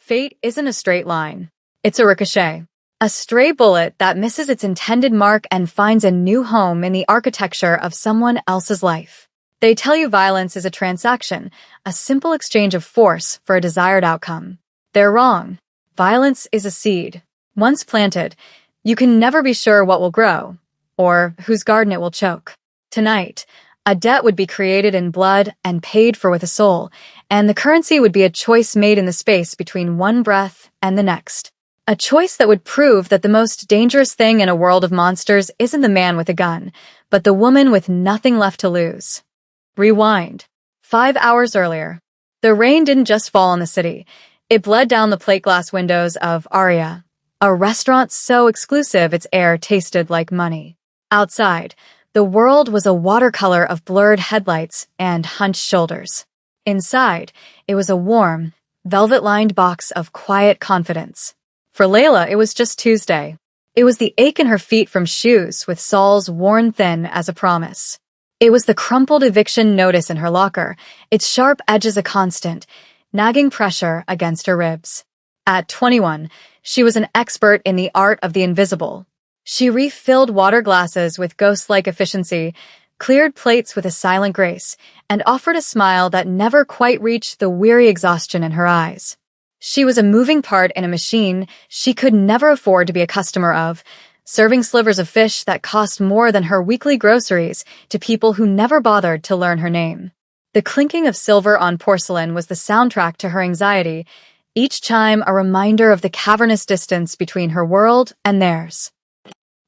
Fate isn't a straight line. It's a ricochet. A stray bullet that misses its intended mark and finds a new home in the architecture of someone else's life. They tell you violence is a transaction, a simple exchange of force for a desired outcome. They're wrong. Violence is a seed. Once planted, you can never be sure what will grow, or whose garden it will choke. Tonight, a debt would be created in blood and paid for with a soul, and the currency would be a choice made in the space between one breath and the next. A choice that would prove that the most dangerous thing in a world of monsters isn't the man with a gun, but the woman with nothing left to lose. Rewind. 5 hours earlier. The rain didn't just fall on the city. It bled down the plate glass windows of Aria, a restaurant so exclusive its air tasted like money. Outside, the world was a watercolor of blurred headlights and hunched shoulders. Inside, it was a warm, velvet-lined box of quiet confidence. For Layla, it was just Tuesday. It was the ache in her feet from shoes with soles worn thin as a promise. It was the crumpled eviction notice in her locker, its sharp edges a constant, nagging pressure against her ribs. At 21, she was an expert in the art of the invisible. She refilled water glasses with ghost-like efficiency, cleared plates with a silent grace, and offered a smile that never quite reached the weary exhaustion in her eyes. She was a moving part in a machine she could never afford to be a customer of, serving slivers of fish that cost more than her weekly groceries to people who never bothered to learn her name. The clinking of silver on porcelain was the soundtrack to her anxiety, each chime a reminder of the cavernous distance between her world and theirs.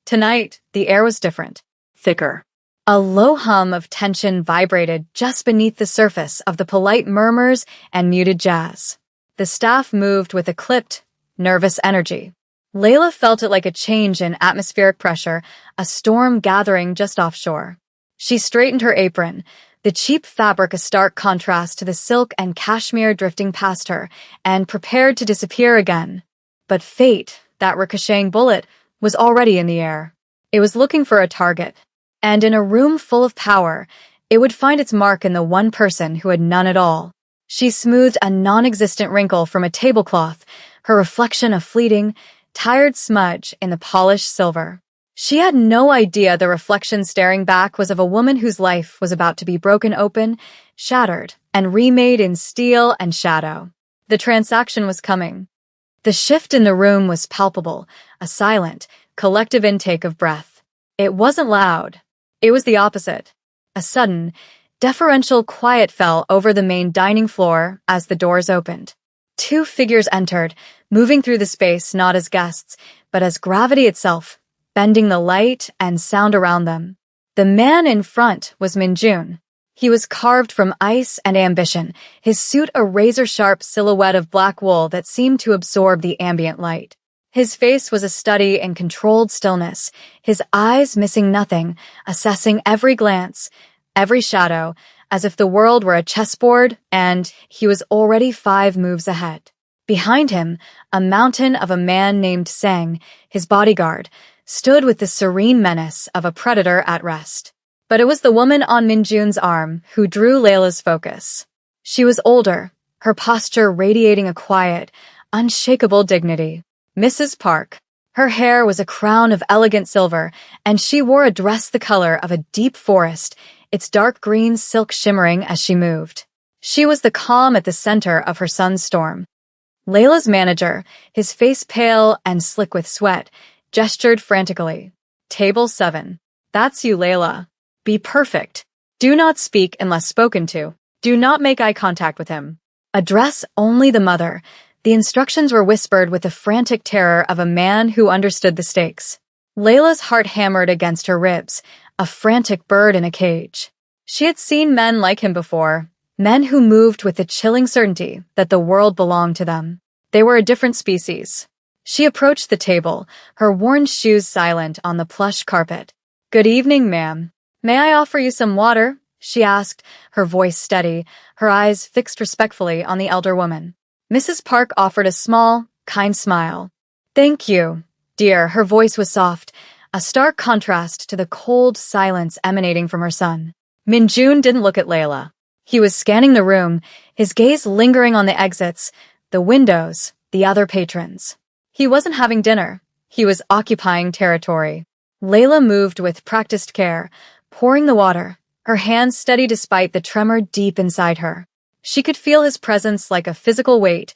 Tonight, the air was different, thicker. A low hum of tension vibrated just beneath the surface of the polite murmurs and muted jazz. The staff moved with a clipped, nervous energy. Layla felt it like a change in atmospheric pressure, a storm gathering just offshore. She straightened her apron, the cheap fabric a stark contrast to the silk and cashmere drifting past her, and prepared to disappear again. But fate, that ricocheting bullet, was already in the air. It was looking for a target. And in a room full of power, it would find its mark in the one person who had none at all. She smoothed a non-existent wrinkle from a tablecloth, her reflection a fleeting, tired smudge in the polished silver. She had no idea the reflection staring back was of a woman whose life was about to be broken open, shattered, and remade in steel and shadow. The transaction was coming. The shift in the room was palpable, a silent, collective intake of breath. It wasn't loud. It was the opposite. A sudden, deferential quiet fell over the main dining floor as the doors opened. 2 figures entered, moving through the space not as guests, but as gravity itself, bending the light and sound around them. The man in front was Minjun. He was carved from ice and ambition, his suit a razor-sharp silhouette of black wool that seemed to absorb the ambient light. His face was a study in controlled stillness, his eyes missing nothing, assessing every glance, every shadow, as if the world were a chessboard and he was already 5 moves ahead. Behind him, a mountain of a man named Sang, his bodyguard, stood with the serene menace of a predator at rest. But it was the woman on Minjun's arm who drew Layla's focus. She was older, her posture radiating a quiet, unshakable dignity. Mrs. Park. Her hair was a crown of elegant silver, and she wore a dress the color of a deep forest, its dark green silk shimmering as she moved. She was the calm at the center of her son's storm. Layla's manager, his face pale and slick with sweat, gestured frantically. Table 7. That's you, Layla. Be perfect. Do not speak unless spoken to. Do not make eye contact with him. Address only the mother. The instructions were whispered with the frantic terror of a man who understood the stakes. Layla's heart hammered against her ribs, a frantic bird in a cage. She had seen men like him before, men who moved with the chilling certainty that the world belonged to them. They were a different species. She approached the table, her worn shoes silent on the plush carpet. "Good evening, ma'am. May I offer you some water?" she asked, her voice steady, her eyes fixed respectfully on the elder woman. Mrs. Park offered a small, kind smile. "Thank you, dear." Her voice was soft, a stark contrast to the cold silence emanating from her son. Minjun didn't look at Layla. He was scanning the room, his gaze lingering on the exits, the windows, the other patrons. He wasn't having dinner. He was occupying territory. Layla moved with practiced care, pouring the water, her hands steady despite the tremor deep inside her. She could feel his presence like a physical weight,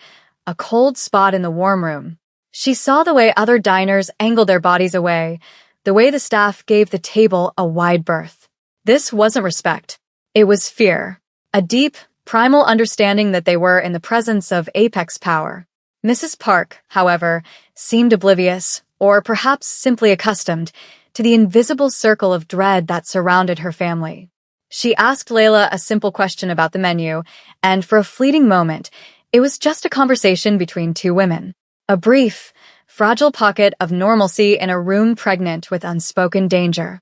a cold spot in the warm room. She saw the way other diners angled their bodies away, the way the staff gave the table a wide berth. This wasn't respect. It was fear. A deep, primal understanding that they were in the presence of apex power. Mrs. Park, however, seemed oblivious, or perhaps simply accustomed, to the invisible circle of dread that surrounded her family. She asked Layla a simple question about the menu, and for a fleeting moment, it was just a conversation between two women. A brief, fragile pocket of normalcy in a room pregnant with unspoken danger.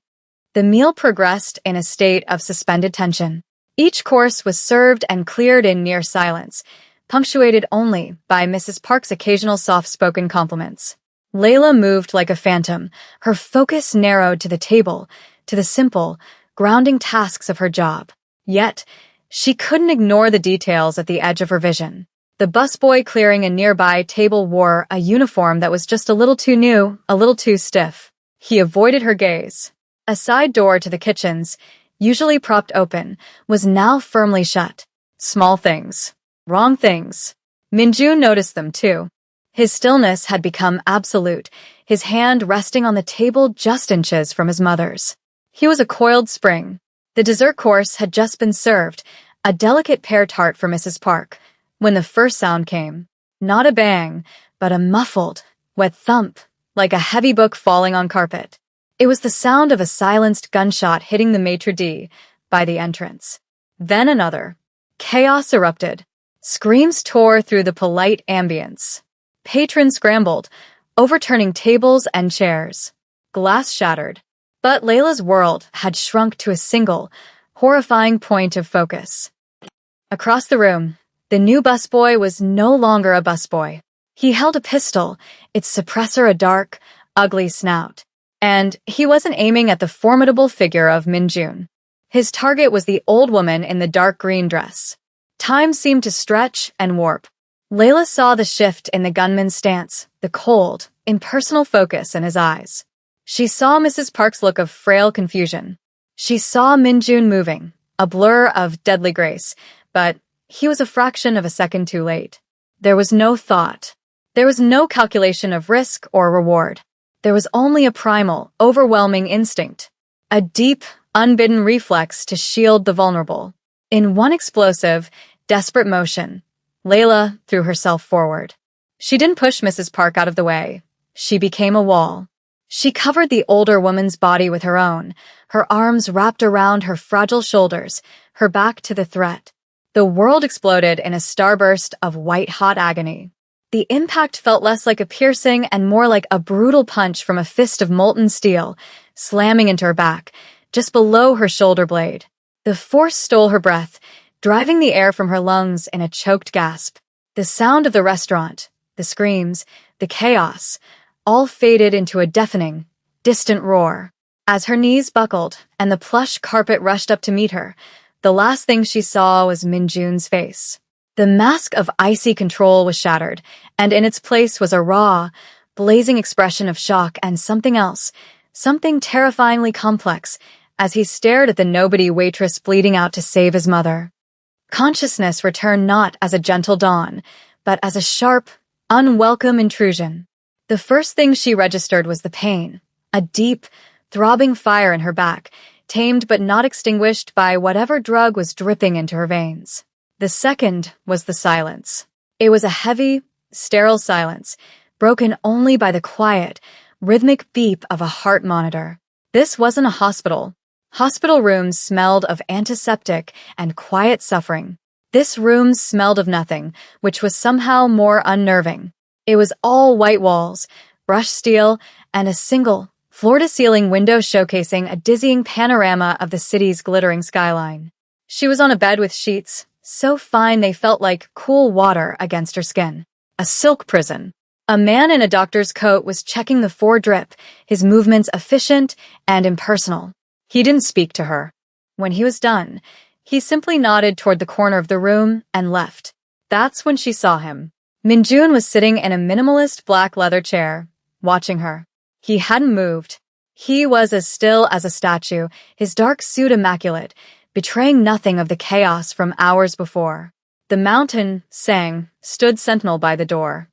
The meal progressed in a state of suspended tension. Each course was served and cleared in near silence, punctuated only by Mrs. Park's occasional soft-spoken compliments. Layla moved like a phantom, her focus narrowed to the table, to the simple, grounding tasks of her job. Yet, she couldn't ignore the details at the edge of her vision. The busboy clearing a nearby table wore a uniform that was just a little too new, a little too stiff. He avoided her gaze. A side door to the kitchens, usually propped open, was now firmly shut. Small things. Wrong things. Minjun noticed them too. His stillness had become absolute, his hand resting on the table just inches from his mother's. He was a coiled spring. The dessert course had just been served, a delicate pear tart for Mrs. Park, when the first sound came. Not a bang, but a muffled, wet thump, like a heavy book falling on carpet. It was the sound of a silenced gunshot hitting the maitre d' by the entrance. Then another. Chaos erupted. Screams tore through the polite ambience. Patrons scrambled, overturning tables and chairs. Glass shattered. But Layla's world had shrunk to a single, horrifying point of focus. Across the room, the new busboy was no longer a busboy. He held a pistol, its suppressor a dark, ugly snout. And he wasn't aiming at the formidable figure of Minjun. His target was the old woman in the dark green dress. Time seemed to stretch and warp. Layla saw the shift in the gunman's stance, the cold, impersonal focus in his eyes. She saw Mrs. Park's look of frail confusion. She saw Minjun moving, a blur of deadly grace, but he was a fraction of a second too late. There was no thought. There was no calculation of risk or reward. There was only a primal, overwhelming instinct. A deep, unbidden reflex to shield the vulnerable. In one explosive, desperate motion, Layla threw herself forward. She didn't push Mrs. Park out of the way. She became a wall. She covered the older woman's body with her own, her arms wrapped around her fragile shoulders, her back to the threat. The world exploded in a starburst of white-hot agony. The impact felt less like a piercing and more like a brutal punch from a fist of molten steel, slamming into her back, just below her shoulder blade. The force stole her breath, driving the air from her lungs in a choked gasp. The sound of the restaurant, the screams, the chaos, all faded into a deafening, distant roar. As her knees buckled and the plush carpet rushed up to meet her, the last thing she saw was Minjun's face. The mask of icy control was shattered, and in its place was a raw, blazing expression of shock and something else, something terrifyingly complex, as he stared at the nobody waitress bleeding out to save his mother. Consciousness returned not as a gentle dawn, but as a sharp, unwelcome intrusion. The first thing she registered was the pain, a deep, throbbing fire in her back, tamed but not extinguished by whatever drug was dripping into her veins. The second was the silence. It was a heavy, sterile silence, broken only by the quiet, rhythmic beep of a heart monitor. This wasn't a hospital. Hospital rooms smelled of antiseptic and quiet suffering. This room smelled of nothing, which was somehow more unnerving. It was all white walls, brushed steel, and a single, floor-to-ceiling window showcasing a dizzying panorama of the city's glittering skyline. She was on a bed with sheets, so fine they felt like cool water against her skin. A silk prison. A man in a doctor's coat was checking the fore-drip, his movements efficient and impersonal. He didn't speak to her. When he was done, he simply nodded toward the corner of the room and left. That's when she saw him. Minjun was sitting in a minimalist black leather chair, watching her. He hadn't moved. He was as still as a statue, his dark suit immaculate, betraying nothing of the chaos from hours before. The mountain, Sang, stood sentinel by the door.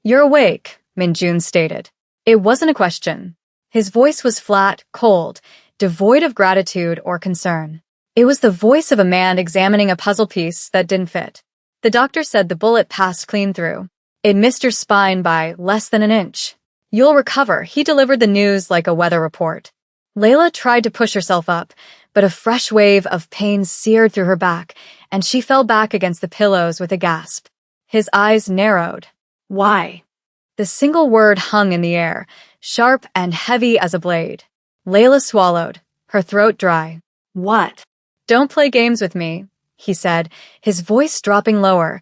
"You're awake," Minjun stated. It wasn't a question. His voice was flat, cold, devoid of gratitude or concern. It was the voice of a man examining a puzzle piece that didn't fit. "The doctor said the bullet passed clean through. It missed your spine by less than an inch. You'll recover," he delivered the news like a weather report. Layla tried to push herself up, but a fresh wave of pain seared through her back, and she fell back against the pillows with a gasp. His eyes narrowed. "Why?" The single word hung in the air, sharp and heavy as a blade. Layla swallowed, her throat dry. "What?" "Don't play games with me," he said, his voice dropping lower,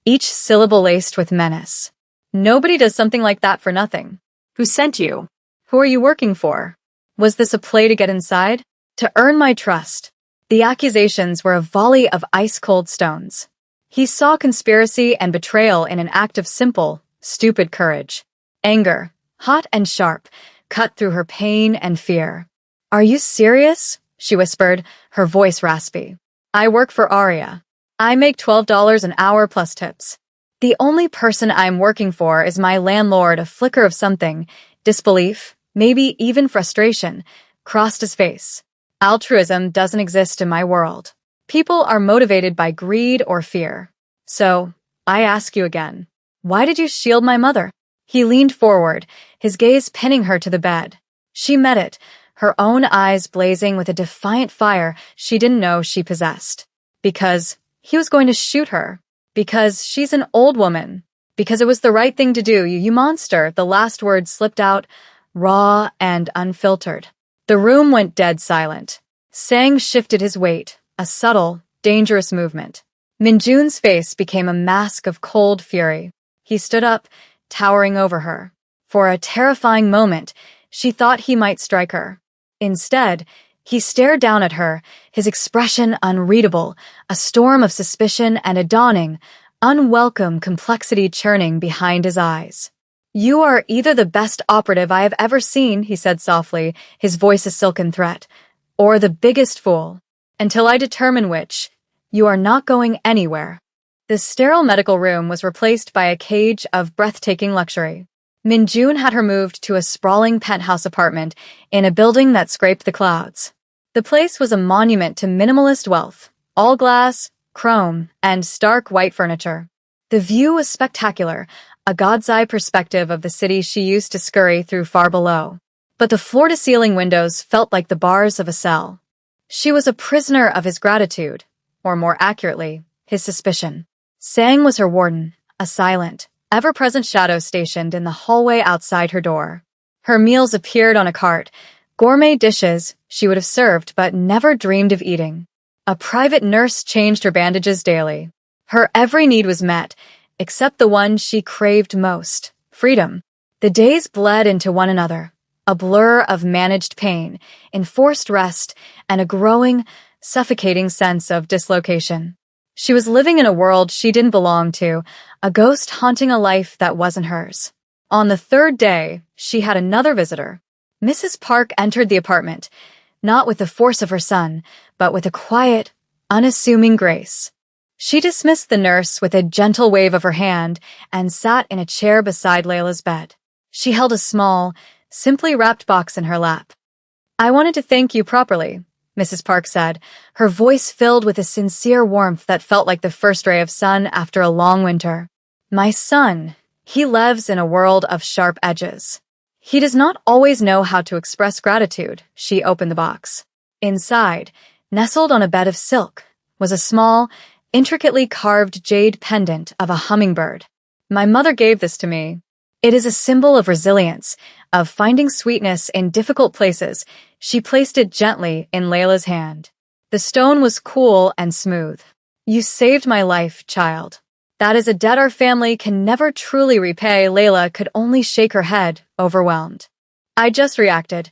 each syllable laced with menace. "Nobody does something like that for nothing. Who sent you? Who are you working for? Was this a play to get inside? To earn my trust?" The accusations were a volley of ice-cold stones. He saw conspiracy and betrayal in an act of simple, stupid courage. Anger, hot and sharp, cut through her pain and fear. "Are you serious?" she whispered, her voice raspy. "I work for Arya. I make $12 an hour plus tips. The only person I'm working for is my landlord." A flicker of something, disbelief, maybe even frustration, crossed his face. "Altruism doesn't exist in my world. People are motivated by greed or fear. So, I ask you again, why did you shield my mother?" He leaned forward, his gaze pinning her to the bed. She met it, her own eyes blazing with a defiant fire she didn't know she possessed. "Because he was going to shoot her. Because she's an old woman. Because it was the right thing to do, you monster." The last word slipped out, raw and unfiltered. The room went dead silent. Sang shifted his weight, a subtle, dangerous movement. Minjun's face became a mask of cold fury. He stood up, towering over her. For a terrifying moment, she thought he might strike her. Instead, he stared down at her, his expression unreadable, a storm of suspicion and a dawning, unwelcome complexity churning behind his eyes. "You are either the best operative I have ever seen," he said softly, his voice a silken threat, "or the biggest fool. Until I determine which, you are not going anywhere." The sterile medical room was replaced by a cage of breathtaking luxury. Minjun had her moved to a sprawling penthouse apartment in a building that scraped the clouds. The place was a monument to minimalist wealth, all glass, chrome, and stark white furniture. The view was spectacular, a god's-eye perspective of the city she used to scurry through far below. But the floor-to-ceiling windows felt like the bars of a cell. She was a prisoner of his gratitude, or more accurately, his suspicion. Sang was her warden, a silent, ever-present shadow stationed in the hallway outside her door. Her meals appeared on a cart, gourmet dishes she would have served but never dreamed of eating. A private nurse changed her bandages daily. Her every need was met, except the one she craved most, freedom. The days bled into one another, a blur of managed pain, enforced rest, and a growing, suffocating sense of dislocation. She was living in a world she didn't belong to, a ghost haunting a life that wasn't hers. On the third day, she had another visitor. Mrs. Park entered the apartment, not with the force of her son, but with a quiet, unassuming grace. She dismissed the nurse with a gentle wave of her hand and sat in a chair beside Layla's bed. She held a small, simply wrapped box in her lap. "I wanted to thank you properly," Mrs. Park said, her voice filled with a sincere warmth that felt like the first ray of sun after a long winter. "My son, he lives in a world of sharp edges. He does not always know how to express gratitude." She opened the box. Inside, nestled on a bed of silk, was a small, intricately carved jade pendant of a hummingbird. "My mother gave this to me. It is a symbol of resilience, of finding sweetness in difficult places." She placed it gently in Layla's hand. The stone was cool and smooth. "You saved my life, child. That is a debt our family can never truly repay." Layla could only shake her head, overwhelmed. "I just reacted.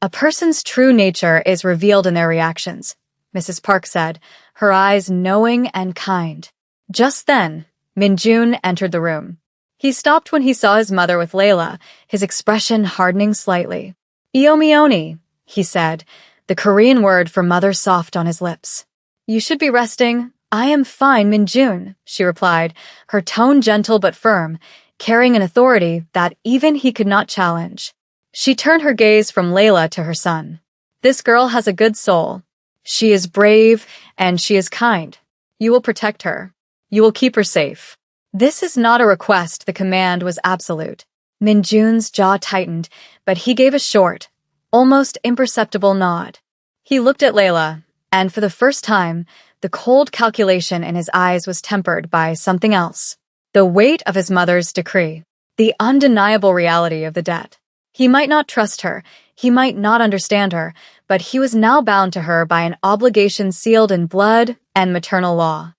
A person's true nature is revealed in their reactions," Mrs. Park said, her eyes knowing and kind. Just then, Minjun entered the room. He stopped when he saw his mother with Layla, his expression hardening slightly. Iomioni, he said, the Korean word for mother soft on his lips. You should be resting. I am fine, Minjun, she replied, her tone gentle but firm, carrying an authority that even he could not challenge. She turned her gaze from Layla to her son. This girl has a good soul. She is brave, and she is kind. You will protect her. You will keep her safe. This is not a request, the command was absolute. Minjun's jaw tightened, but he gave a short, almost imperceptible nod. He looked at Layla, and for the first time, the cold calculation in his eyes was tempered by something else. The weight of his mother's decree. The undeniable reality of the debt. He might not trust her, he might not understand her, but he was now bound to her by an obligation sealed in blood and maternal law.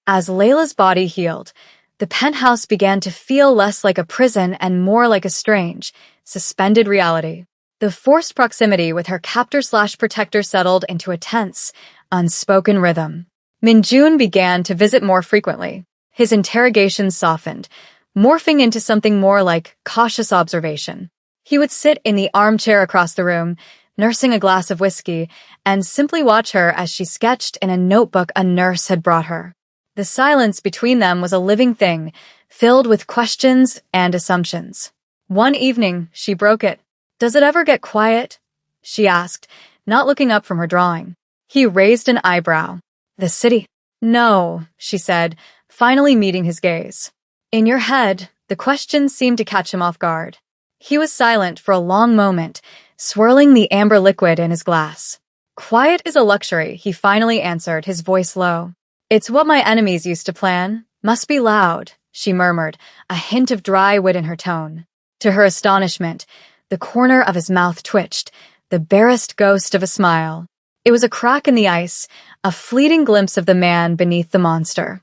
As Layla's body healed, the penthouse began to feel less like a prison and more like a strange, suspended reality. The forced proximity with her captor/protector settled into a tense, unspoken rhythm. Minjun began to visit more frequently. His interrogations softened, morphing into something more like cautious observation. He would sit in the armchair across the room, nursing a glass of whiskey, and simply watch her as she sketched in a notebook a nurse had brought her. The silence between them was a living thing, filled with questions and assumptions. One evening, she broke it. "Does it ever get quiet?" she asked, not looking up from her drawing. He raised an eyebrow. "The city?" "No," she said, finally meeting his gaze. "In your head," the question seemed to catch him off guard. He was silent for a long moment, swirling the amber liquid in his glass. "Quiet is a luxury," he finally answered, his voice low. "It's what my enemies used to plan. Must be loud," she murmured, a hint of dry wit in her tone. To her astonishment, the corner of his mouth twitched, the barest ghost of a smile. It was a crack in the ice, a fleeting glimpse of the man beneath the monster.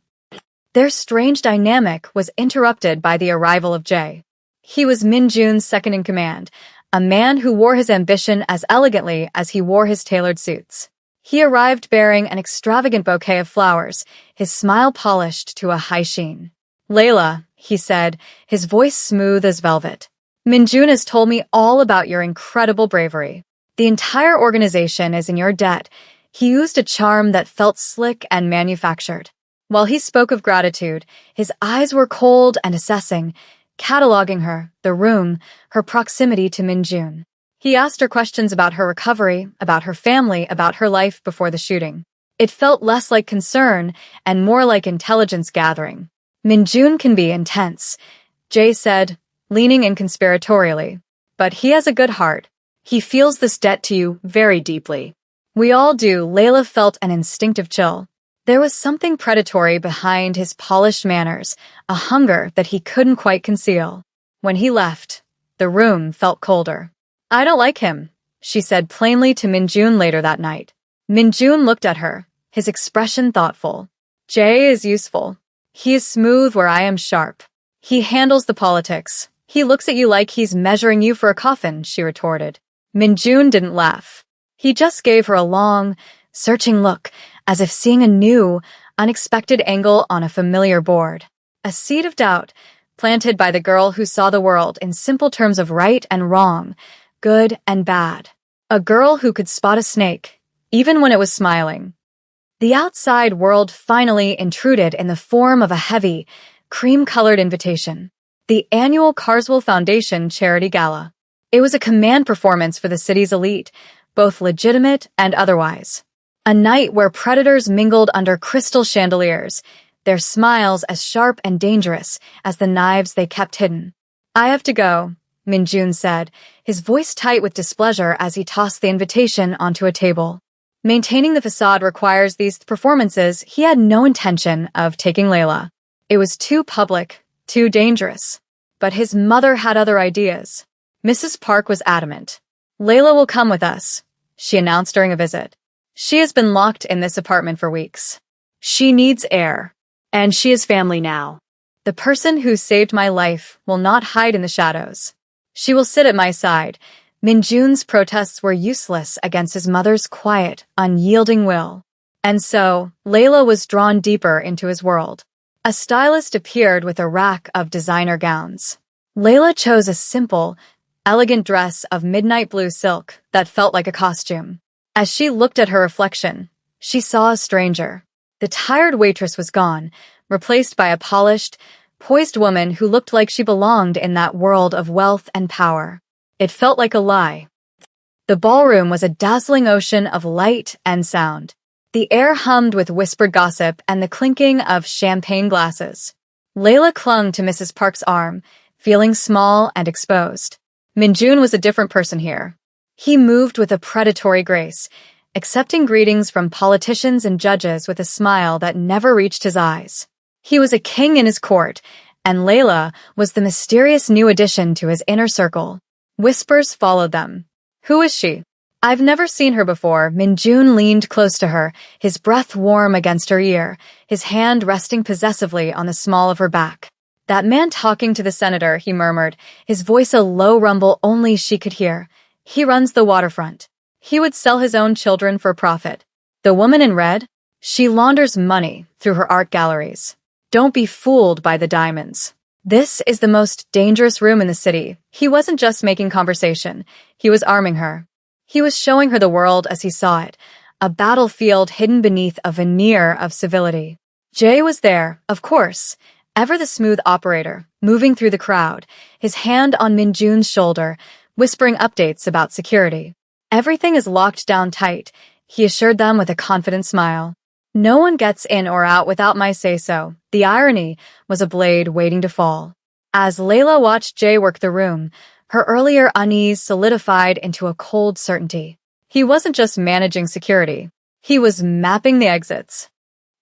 Their strange dynamic was interrupted by the arrival of Jay. He was Minjun's second-in-command, a man who wore his ambition as elegantly as he wore his tailored suits. He arrived bearing an extravagant bouquet of flowers, his smile polished to a high sheen. "Layla," he said, his voice smooth as velvet. "Minjun has told me all about your incredible bravery. The entire organization is in your debt." He used a charm that felt slick and manufactured. While he spoke of gratitude, his eyes were cold and assessing, cataloging her, the room, her proximity to Minjun. He asked her questions about her recovery, about her family, about her life before the shooting. It felt less like concern and more like intelligence gathering. "Minjun can be intense," Jay said, leaning in conspiratorially. "But he has a good heart. He feels this debt to you very deeply." "We all do." Layla felt an instinctive chill. There was something predatory behind his polished manners, a hunger that he couldn't quite conceal. When he left, the room felt colder. "I don't like him," she said plainly to Minjun later that night. Minjun looked at her, his expression thoughtful. "Jay is useful. He is smooth where I am sharp. He handles the politics. He looks at you like he's measuring you for a coffin," she retorted. Minjun didn't laugh. He just gave her a long, searching look, as if seeing a new, unexpected angle on a familiar board. A seed of doubt, planted by the girl who saw the world in simple terms of right and wrong, good and bad. A girl who could spot a snake, even when it was smiling. The outside world finally intruded in the form of a heavy, cream-colored invitation. The annual Carswell Foundation Charity Gala. It was a command performance for the city's elite, both legitimate and otherwise. A night where predators mingled under crystal chandeliers, their smiles as sharp and dangerous as the knives they kept hidden. "I have to go," Minjun said, his voice tight with displeasure as he tossed the invitation onto a table. Maintaining the facade requires these performances. He had no intention of taking Layla. It was too public, too dangerous. But his mother had other ideas. Mrs. Park was adamant. "Layla will come with us," she announced during a visit. "She has been locked in this apartment for weeks. She needs air. And she is family now. The person who saved my life will not hide in the shadows. She will sit at my side." Minjun's protests were useless against his mother's quiet, unyielding will. And so, Layla was drawn deeper into his world. A stylist appeared with a rack of designer gowns. Layla chose a simple, elegant dress of midnight blue silk that felt like a costume. As she looked at her reflection, she saw a stranger. The tired waitress was gone, replaced by a polished, poised woman who looked like she belonged in that world of wealth and power. It felt like a lie. The ballroom was a dazzling ocean of light and sound. The air hummed with whispered gossip and the clinking of champagne glasses. Layla clung to Mrs. Park's arm, feeling small and exposed. Minjun was a different person here. He moved with a predatory grace, accepting greetings from politicians and judges with a smile that never reached his eyes. He was a king in his court, and Layla was the mysterious new addition to his inner circle. Whispers followed them. Who is she? I've never seen her before. Minjun leaned close to her, his breath warm against her ear, his hand resting possessively on the small of her back. That man talking to the senator, he murmured, his voice a low rumble only she could hear. He runs the waterfront. He would sell his own children for profit. The woman in red? She launders money through her art galleries. Don't be fooled by the diamonds. This is the most dangerous room in the city. He wasn't just making conversation. He was arming her. He was showing her the world as he saw it, a battlefield hidden beneath a veneer of civility. Jay was there, of course, ever the smooth operator, moving through the crowd, his hand on Minjun's shoulder, whispering updates about security. Everything is locked down tight, he assured them with a confident smile. No one gets in or out without my say-so. The irony was a blade waiting to fall. As Layla watched Jay work the room, her earlier unease solidified into a cold certainty. He wasn't just managing security. He was mapping the exits.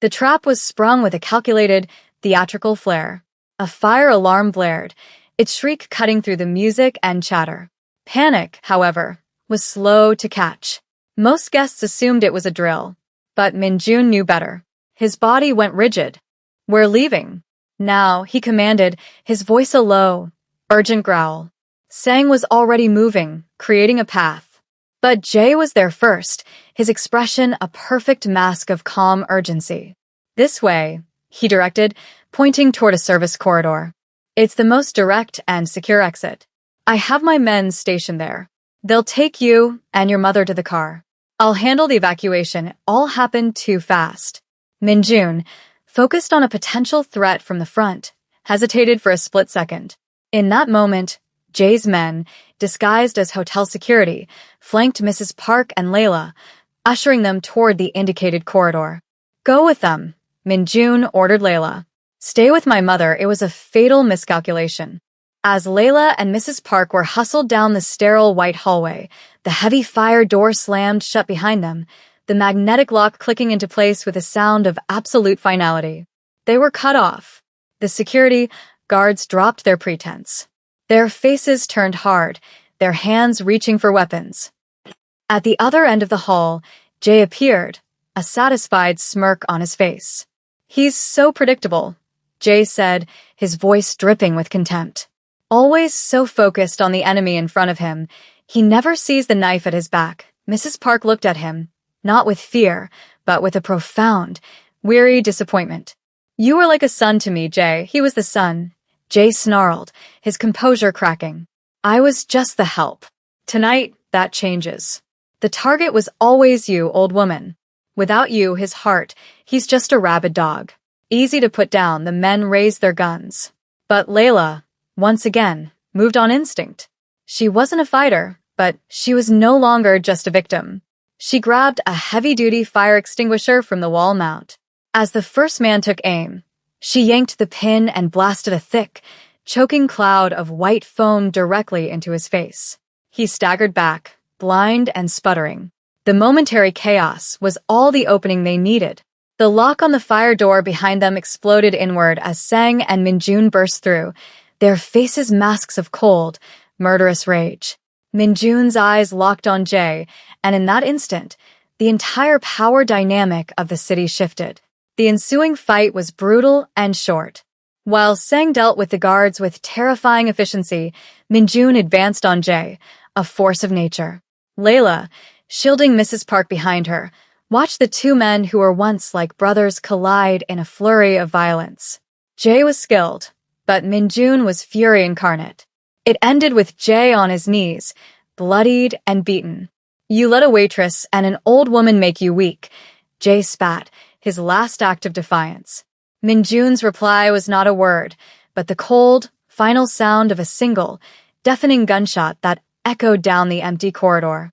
The trap was sprung with a calculated, theatrical flair. A fire alarm blared, its shriek cutting through the music and chatter. Panic, however, was slow to catch. Most guests assumed it was a drill, but Minjun knew better. His body went rigid. We're leaving. Now, he commanded, his voice a low, urgent growl. Sang was already moving, creating a path. But Jay was there first, his expression a perfect mask of calm urgency. This way, he directed, pointing toward a service corridor. It's the most direct and secure exit. I have my men stationed there. They'll take you and your mother to the car. I'll handle the evacuation. It all happened too fast. Minjun, focused on a potential threat from the front, hesitated for a split second. In that moment, Jay's men, disguised as hotel security, flanked Mrs. Park and Layla, ushering them toward the indicated corridor. Go with them, Minjun ordered Layla. Stay with my mother. It was a fatal miscalculation. As Layla and Mrs. Park were hustled down the sterile white hallway, the heavy fire door slammed shut behind them, the magnetic lock clicking into place with a sound of absolute finality. They were cut off. The security guards dropped their pretense. Their faces turned hard, their hands reaching for weapons. At the other end of the hall, Jay appeared, a satisfied smirk on his face. He's so predictable, Jay said, his voice dripping with contempt. Always so focused on the enemy in front of him, he never sees the knife at his back. Mrs. Park looked at him, not with fear, but with a profound, weary disappointment. You were like a son to me, Jay. He was the son. Jay snarled, his composure cracking. I was just the help. Tonight, that changes. The target was always you, old woman. Without you, his heart, he's just a rabid dog. Easy to put down, the men raised their guns. But Layla, once again, moved on instinct. She wasn't a fighter, but she was no longer just a victim. She grabbed a heavy-duty fire extinguisher from the wall mount. As the first man took aim, she yanked the pin and blasted a thick, choking cloud of white foam directly into his face. He staggered back, blind and sputtering. The momentary chaos was all the opening they needed. The lock on the fire door behind them exploded inward as Sang and Minjun burst through, their faces masks of cold, murderous rage. Minjun's eyes locked on Jay, and in that instant, the entire power dynamic of the city shifted. The ensuing fight was brutal and short. While Sang dealt with the guards with terrifying efficiency, Minjun advanced on Jay, a force of nature. Layla, shielding Mrs. Park behind her, watched the two men who were once like brothers collide in a flurry of violence. Jay was skilled, but Minjun was fury incarnate. It ended with Jay on his knees, bloodied and beaten. "You let a waitress and an old woman make you weak," Jay spat, his last act of defiance. Minjun's reply was not a word, but the cold, final sound of a single, deafening gunshot that echoed down the empty corridor.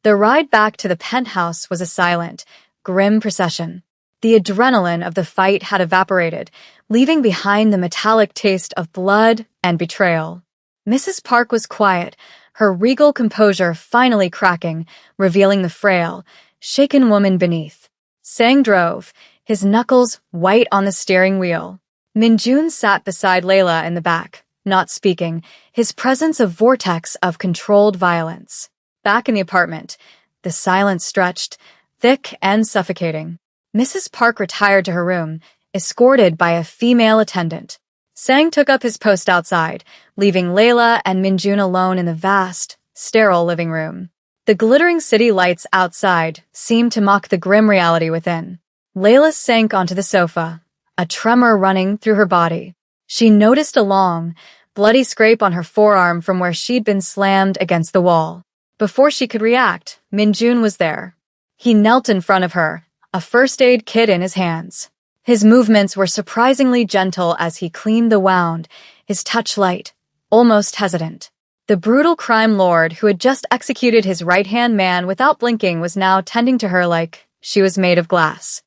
The ride back to the penthouse was a silent, grim procession. The adrenaline of the fight had evaporated, leaving behind the metallic taste of blood and betrayal. Mrs. Park was quiet, her regal composure finally cracking, revealing the frail, shaken woman beneath. Sang drove, his knuckles white on the steering wheel. Minjun sat beside Layla in the back, not speaking, his presence a vortex of controlled violence. Back in the apartment, the silence stretched, thick and suffocating. Mrs. Park retired to her room, escorted by a female attendant. Sang took up his post outside, leaving Layla and Minjun alone in the vast, sterile living room. The glittering city lights outside seemed to mock the grim reality within. Layla sank onto the sofa, a tremor running through her body. She noticed a long, bloody scrape on her forearm from where she'd been slammed against the wall. Before she could react, Minjun was there. He knelt in front of her, a first aid kit in his hands. His movements were surprisingly gentle as he cleaned the wound, his touch light, almost hesitant. The brutal crime lord who had just executed his right-hand man without blinking was now tending to her like she was made of glass.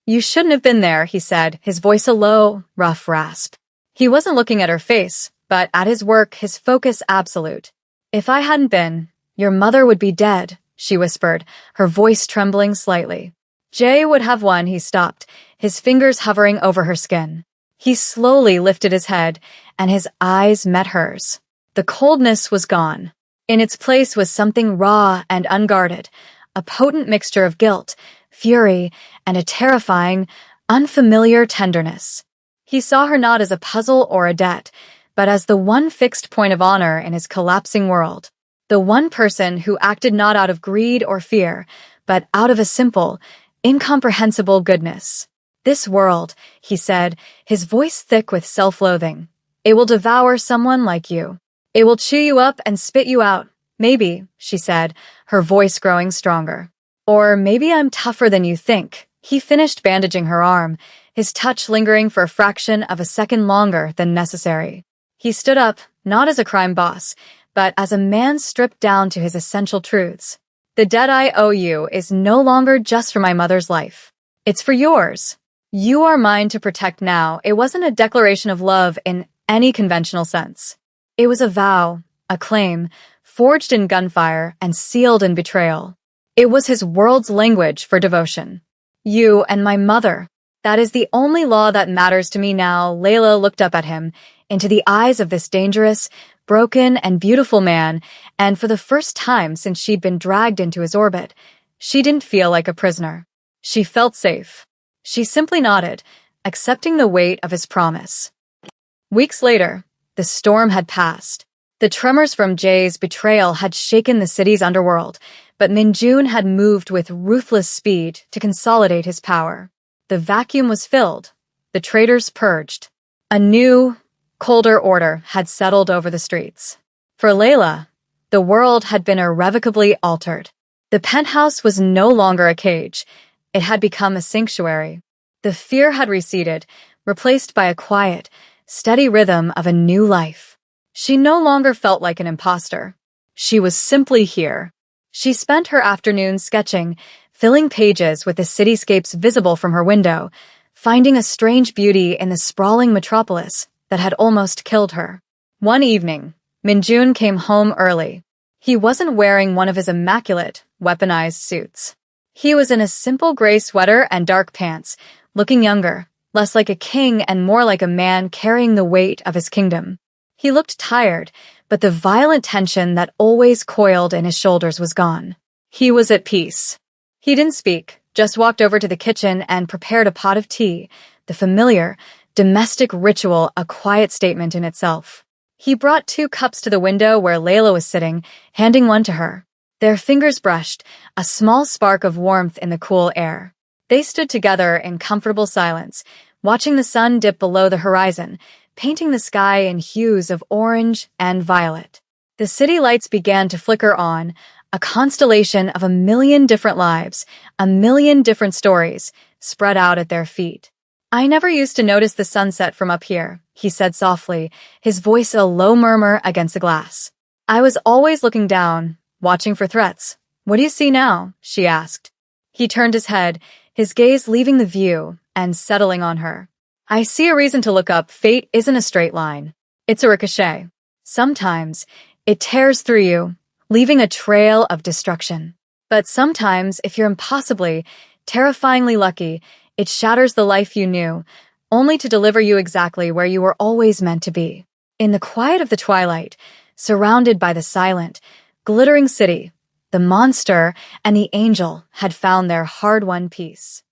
"You shouldn't have been there," he said, his voice a low, rough rasp. He wasn't looking at her face, but at his work, his focus absolute. "If I hadn't been, your mother would be dead," she whispered, her voice trembling slightly. "Jay would have won," he stopped, his fingers hovering over her skin. He slowly lifted his head, and his eyes met hers. The coldness was gone. In its place was something raw and unguarded, a potent mixture of guilt, fury, and a terrifying, unfamiliar tenderness. He saw her not as a puzzle or a debt, but as the one fixed point of honor in his collapsing world. The one person who acted not out of greed or fear, but out of a simple, incomprehensible goodness. "This world," he said, his voice thick with self-loathing. "It will devour someone like you. It will chew you up and spit you out. Maybe," she said, her voice growing stronger. "Or maybe I'm tougher than you think." He finished bandaging her arm, his touch lingering for a fraction of a second longer than necessary. He stood up, not as a crime boss, but as a man stripped down to his essential truths. "The debt I owe you is no longer just for my mother's life. It's for yours. You are mine to protect now." It wasn't a declaration of love in any conventional sense. It was a vow, a claim, forged in gunfire and sealed in betrayal. It was his world's language for devotion. "You and my mother. That is the only law that matters to me now." Layla looked up at him, into the eyes of this dangerous, broken, and beautiful man, and for the first time since she'd been dragged into his orbit, she didn't feel like a prisoner. She felt safe. She simply nodded, accepting the weight of his promise. Weeks later, the storm had passed. The tremors from Jay's betrayal had shaken the city's underworld, but Minjun had moved with ruthless speed to consolidate his power. The vacuum was filled, the traitors purged. A new, colder order had settled over the streets. For Layla, the world had been irrevocably altered. The penthouse was no longer a cage. It had become a sanctuary. The fear had receded, replaced by a quiet, steady rhythm of a new life. She no longer felt like an imposter. She was simply here. She spent her afternoons sketching, filling pages with the cityscapes visible from her window, finding a strange beauty in the sprawling metropolis that had almost killed her. One evening, Minjun came home early. He wasn't wearing one of his immaculate, weaponized suits. He was in a simple gray sweater and dark pants, looking younger, less like a king and more like a man carrying the weight of his kingdom. He looked tired, but the violent tension that always coiled in his shoulders was gone. He was at peace. He didn't speak, just walked over to the kitchen and prepared a pot of tea, the familiar, domestic ritual a quiet statement in itself. He brought 2 cups to the window where Layla was sitting, handing one to her. Their fingers brushed, a small spark of warmth in the cool air. They stood together in comfortable silence, watching the sun dip below the horizon, painting the sky in hues of orange and violet. The city lights began to flicker on, a constellation of 1,000,000 different lives, 1,000,000 different stories, spread out at their feet. "I never used to notice the sunset from up here," he said softly, his voice a low murmur against the glass. "I was always looking down, watching for threats. What do you see now?" she asked. He turned his head, his gaze leaving the view and settling on her. "I see a reason to look up. Fate isn't a straight line. It's a ricochet. Sometimes it tears through you, leaving a trail of destruction. But sometimes, if you're impossibly, terrifyingly lucky, it shatters the life you knew, only to deliver you exactly where you were always meant to be." In the quiet of the twilight, surrounded by the silent, glittering city, the monster and the angel had found their hard-won peace.